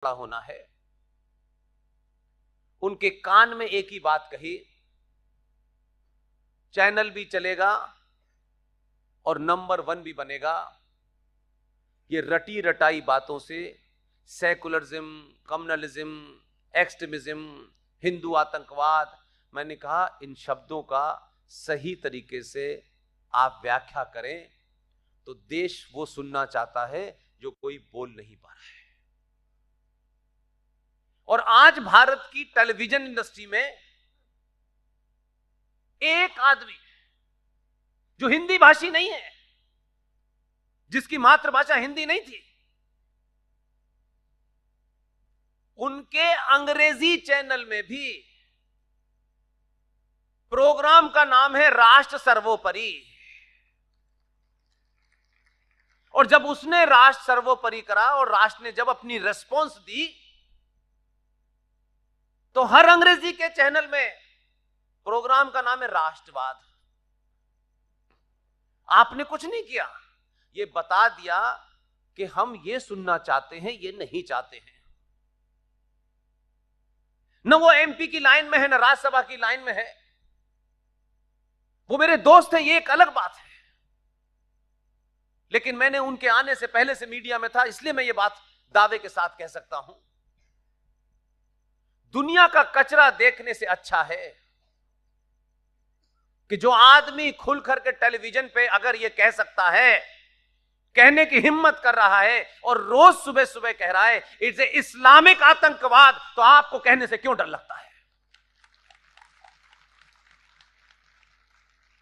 खड़ा होना है। उनके कान में एक ही बात कही, चैनल भी चलेगा और नंबर 1 भी बनेगा। ये रटी रटाई बातों से सेकुलरिज्म, कम्युनलिज्म, एक्सट्रीमिज्म, हिंदू आतंकवाद, मैंने कहा इन शब्दों का सही तरीके से आप व्याख्या करें तो देश वो सुनना चाहता है जो कोई बोल नहीं पा रहा है। और आज भारत की टेलीविजन इंडस्ट्री में एक आदमी जो हिंदी भाषी नहीं है, जिसकी मातृभाषा हिंदी नहीं थी, उनके अंग्रेजी चैनल में भी प्रोग्राम का नाम है राष्ट्र सर्वोपरि। और जब उसने राष्ट्र सर्वोपरि करा और राष्ट्र ने जब अपनी रिस्पॉन्स दी तो हर अंग्रेजी के चैनल में प्रोग्राम का नाम है राष्ट्रवाद। आपने कुछ नहीं किया, ये बता दिया कि हम ये सुनना चाहते हैं, ये नहीं चाहते हैं। न वो एमपी की लाइन में है, न राज्यसभा की लाइन में है। वो मेरे दोस्त हैं, ये एक अलग बात है। लेकिन मैंने उनके आने से पहले से मीडिया में था, इसलिए मैं ये बात दावे के साथ कह सकता हूं, दुनिया का कचरा देखने से अच्छा है कि जो आदमी खुल करके टेलीविजन पे अगर ये कह सकता है, कहने की हिम्मत कर रहा है और रोज सुबह सुबह कह रहा है इट्स ए इस्लामिक आतंकवाद, तो आपको कहने से क्यों डर लगता है?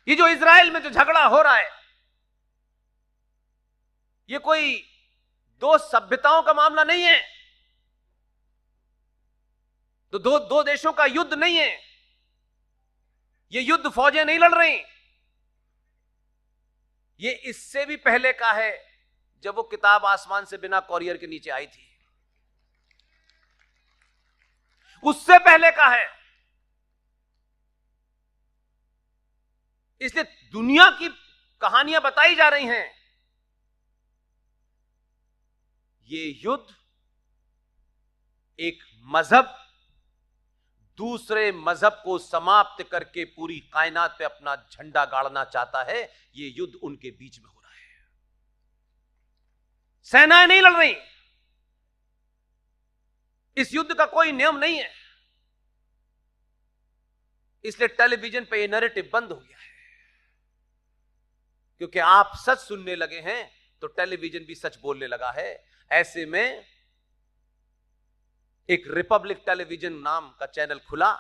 ये जो इजराइल में जो झगड़ा हो रहा है, ये कोई दो सभ्यताओं का मामला नहीं है, तो दो देशों का युद्ध नहीं है। ये युद्ध फौजें नहीं लड़ रही। ये इससे भी पहले का है, जब वो किताब आसमान से बिना कॉरियर के नीचे आई थी, उससे पहले का है। इसलिए दुनिया की कहानियां बताई जा रही हैं। ये युद्ध एक मजहब दूसरे मजहब को समाप्त करके पूरी कायनात पे अपना झंडा गाड़ना चाहता है। ये युद्ध उनके बीच में हो रहा है। सेनाएं नहीं लड़ रही। इस युद्ध का कोई नियम नहीं है। इसलिए टेलीविजन पे ये नैरेटिव बंद हो गया है, क्योंकि आप सच सुनने लगे हैं तो टेलीविजन भी सच बोलने लगा है। ऐसे में एक रिपब्लिक टेलीविजन नाम का चैनल खुला,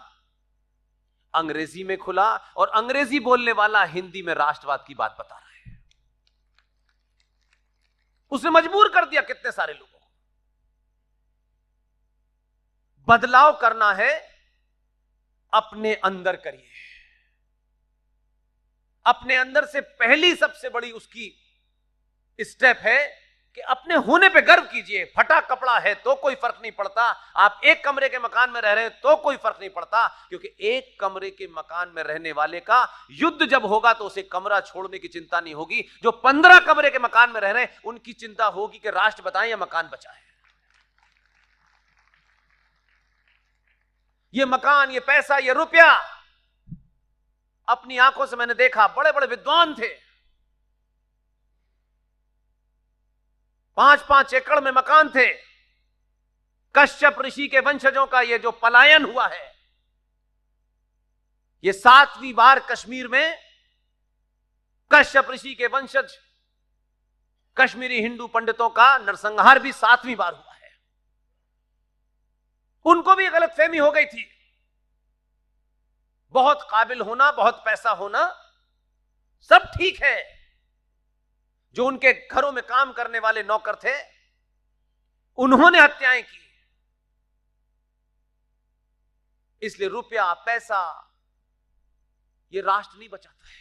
अंग्रेजी में खुला, और अंग्रेजी बोलने वाला हिंदी में राष्ट्रवाद की बात बता रहा है। उसने मजबूर कर दिया कितने सारे लोगों को। बदलाव करना है, अपने अंदर करिए। अपने अंदर से पहली सबसे बड़ी उसकी स्टेप है कि अपने होने पे गर्व कीजिए। फटा कपड़ा है तो कोई फर्क नहीं पड़ता, आप एक कमरे के मकान में रह रहे हैं तो कोई फर्क नहीं पड़ता, क्योंकि एक कमरे के मकान में रहने वाले का युद्ध जब होगा तो उसे कमरा छोड़ने की चिंता नहीं होगी। जो 15 कमरे के मकान में रह रहे हैं उनकी चिंता होगी कि राष्ट्र बचाएं या मकान बचाएं। ये मकान, ये पैसा, ये रुपया, अपनी आंखों से मैंने देखा। बड़े बड़े विद्वान थे, 5-5 एकड़ में मकान थे। कश्यप ऋषि के वंशजों का ये जो पलायन हुआ है, ये 7वीं बार कश्मीर में कश्यप ऋषि के वंशज कश्मीरी हिंदू पंडितों का नरसंहार भी 7वीं बार हुआ है। उनको भी गलतफहमी हो गई थी। बहुत काबिल होना, बहुत पैसा होना सब ठीक है। जो उनके घरों में काम करने वाले नौकर थे, उन्होंने हत्याएं की। इसलिए रुपया, पैसा ये राष्ट्र नहीं बचाता है।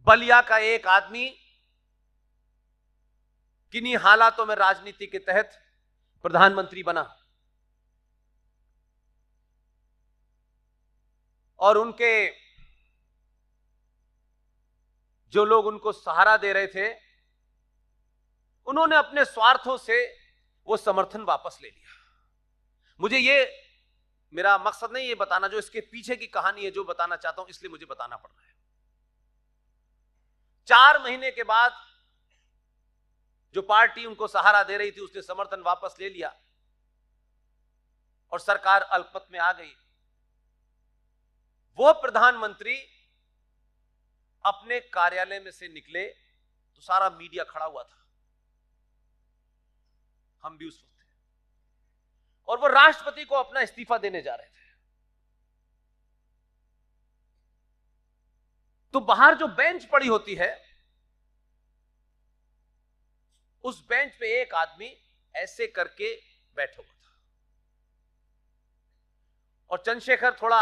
बलिया का एक आदमी किन्हीं हालातों में राजनीति के तहत प्रधानमंत्री बना, और उनके जो लोग उनको सहारा दे रहे थे उन्होंने अपने स्वार्थों से वो समर्थन वापस ले लिया। मुझे ये, मेरा मकसद नहीं ये बताना, जो इसके पीछे की कहानी है जो बताना चाहता हूं, इसलिए मुझे बताना पड़ रहा है। 4 महीने के बाद जो पार्टी उनको सहारा दे रही थी उसने समर्थन वापस ले लिया और सरकार अल्पमत में आ गई। वो प्रधानमंत्री अपने कार्यालय में से निकले तो सारा मीडिया खड़ा हुआ था, हम भी उस वक्त थे, और वो राष्ट्रपति को अपना इस्तीफा देने जा रहे थे। तो बाहर जो बेंच पड़ी होती है, उस बेंच पे एक आदमी ऐसे करके बैठा हुआ था, और चंद्रशेखर थोड़ा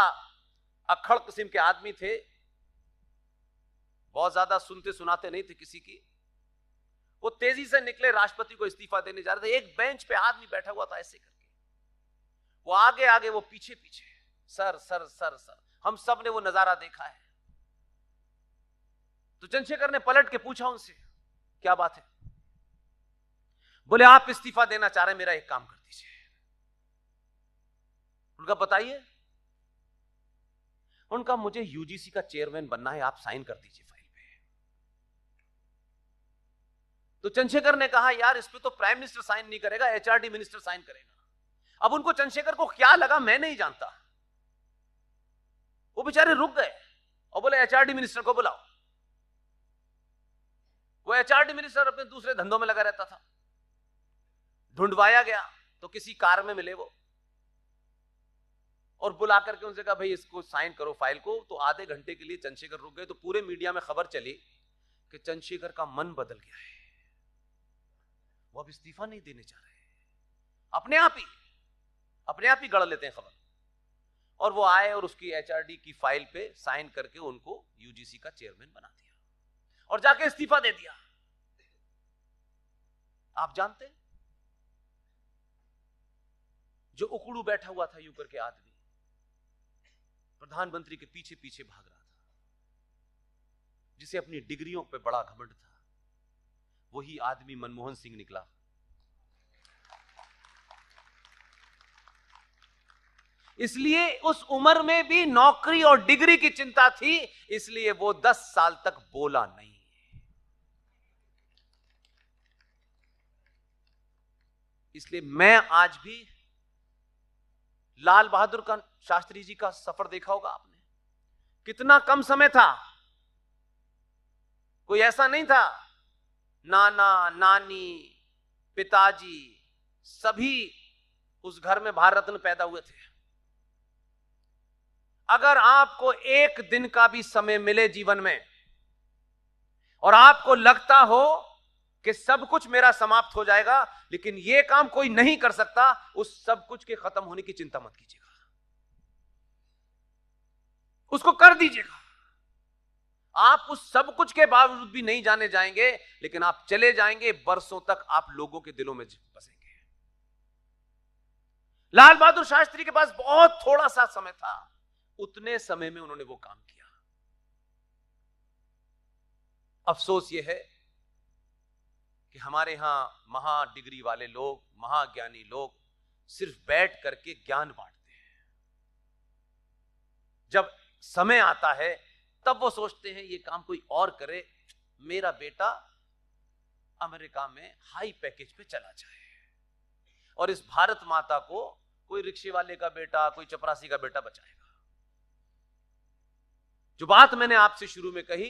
अक्खड़ किस्म के आदमी थे, बहुत ज्यादा सुनते सुनाते नहीं थे किसी की। वो तेजी से निकले, राष्ट्रपति को इस्तीफा देने जा रहे थे। एक बेंच पे आदमी बैठा हुआ था ऐसे करके, वो आगे आगे, वो पीछे पीछे, सर सर सर सर, हम सब ने वो नजारा देखा है। तो चंद्रशेखर ने पलट के पूछा उनसे, क्या बात है? बोले आप इस्तीफा देना चाह रहे हैं, मेरा एक काम कर दीजिए। उनका बताइए। उनका मुझे यूजीसी का चेयरमैन बनना है, आप साइन कर दीजिए फाइल पे। तो चंद्रशेखर ने कहा यार इस पे तो प्राइम मिनिस्टर साइन नहीं करेगा, एचआरडी मिनिस्टर साइन करेगा। अब उनको चंद्रशेखर को क्या लगा मैं नहीं जानता, वो बेचारे रुक गए और बोले एचआरडी मिनिस्टर को बुलाओ। वो एचआरडी मिनिस्टर अपने दूसरे धंधों में लगा रहता था। ढूंढवाया गया तो किसी कार में मिले वो, और बुला करके उनसे कहा भाई इसको साइन करो फाइल को। तो आधे घंटे के लिए चंद्रशेखर रुक गए। तो पूरे मीडिया में खबर चली कि चंद्रशेखर का मन बदल गया है, वो अब इस्तीफा नहीं देने जा रहे। अपने आप ही गढ़ लेते हैं खबर। और वो आए और उसकी एचआरडी की फाइल पे साइन करके उनको यूजीसी का चेयरमैन बना दिया और जाके इस्तीफा दे दिया। आप जानते हैं जो उकड़ू बैठा हुआ था यूं करके आदमी, प्रधानमंत्री के पीछे पीछे भाग रहा था, जिसे अपनी डिग्रियों पे बड़ा घमंड था, वही आदमी मनमोहन सिंह निकला। इसलिए उस उम्र में भी नौकरी और डिग्री की चिंता थी, इसलिए वो 10 साल तक बोला नहीं। इसलिए मैं आज भी लाल बहादुर का शास्त्री जी का सफर देखा होगा आपने, कितना कम समय था। कोई ऐसा नहीं था, नाना नानी पिताजी सभी उस घर में भारत रत्न पैदा हुए थे। अगर आपको एक दिन का भी समय मिले जीवन में और आपको लगता हो कि सब कुछ मेरा समाप्त हो जाएगा लेकिन यह काम कोई नहीं कर सकता, उस सब कुछ के खत्म होने की चिंता मत कीजिएगा, उसको कर दीजिएगा। आप उस सब कुछ के बावजूद भी नहीं जाने जाएंगे, लेकिन आप चले जाएंगे, बरसों तक आप लोगों के दिलों में बसेंगे। लाल बहादुर शास्त्री के पास बहुत थोड़ा सा समय था, उतने समय में उन्होंने वो काम किया। अफसोस यह है कि हमारे यहां महा डिग्री वाले लोग, महाज्ञानी लोग सिर्फ बैठ करके ज्ञान बांटते हैं। जब समय आता है तब वो सोचते हैं ये काम कोई और करे, मेरा बेटा अमेरिका में हाई पैकेज पे चला जाए और इस भारत माता को कोई रिक्शे वाले का बेटा, कोई चपरासी का बेटा बचाएगा। जो बात मैंने आपसे शुरू में कही,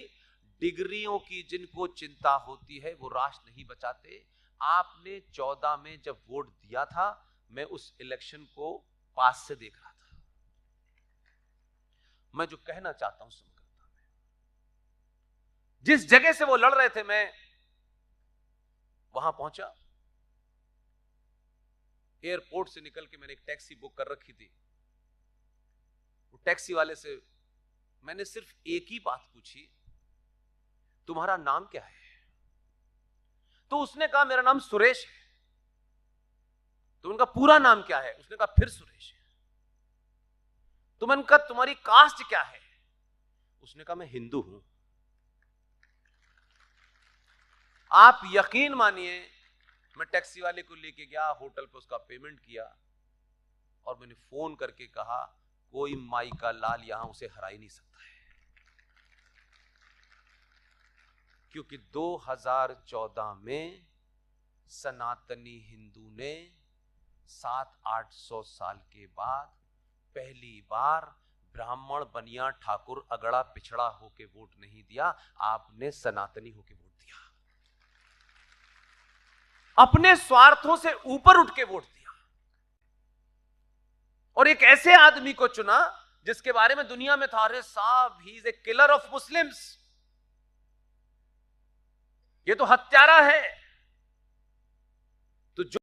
डिग्रियों की जिनको चिंता होती है वो राष्ट्र नहीं बचाते। आपने 14 में जब वोट दिया था, मैं उस इलेक्शन को पास से देख रहा था। मैं जो कहना चाहता हूं समकर्ता में, जिस जगह से वो लड़ रहे थे मैं वहां पहुंचा। एयरपोर्ट से निकल के मैंने एक टैक्सी बुक कर रखी थी। वो टैक्सी वाले से मैंने सिर्फ एक ही बात पूछी, तुम्हारा नाम क्या है? तो उसने कहा मेरा नाम सुरेश है। तो उनका पूरा नाम क्या है? उसने कहा फिर सुरेश है। तो मैंने कहा तुम्हारी कास्ट क्या है? उसने कहा मैं हिंदू हूं। आप यकीन मानिए मैं टैक्सी वाले को लेके गया, होटल पे उसका पेमेंट किया और मैंने फोन करके कहा कोई माई का लाल यहां उसे हरा ही नहीं सकता है, क्योंकि 2014 में सनातनी हिंदू ने 700-800 साल के बाद पहली बार ब्राह्मण बनिया ठाकुर अगड़ा पिछड़ा होके वोट नहीं दिया, आपने सनातनी होके वोट दिया, अपने स्वार्थों से ऊपर उठ के वोट दिया और एक ऐसे आदमी को चुना जिसके बारे में दुनिया में था अरे साहब he is a killer of Muslims, ये तो हत्यारा है। तो जो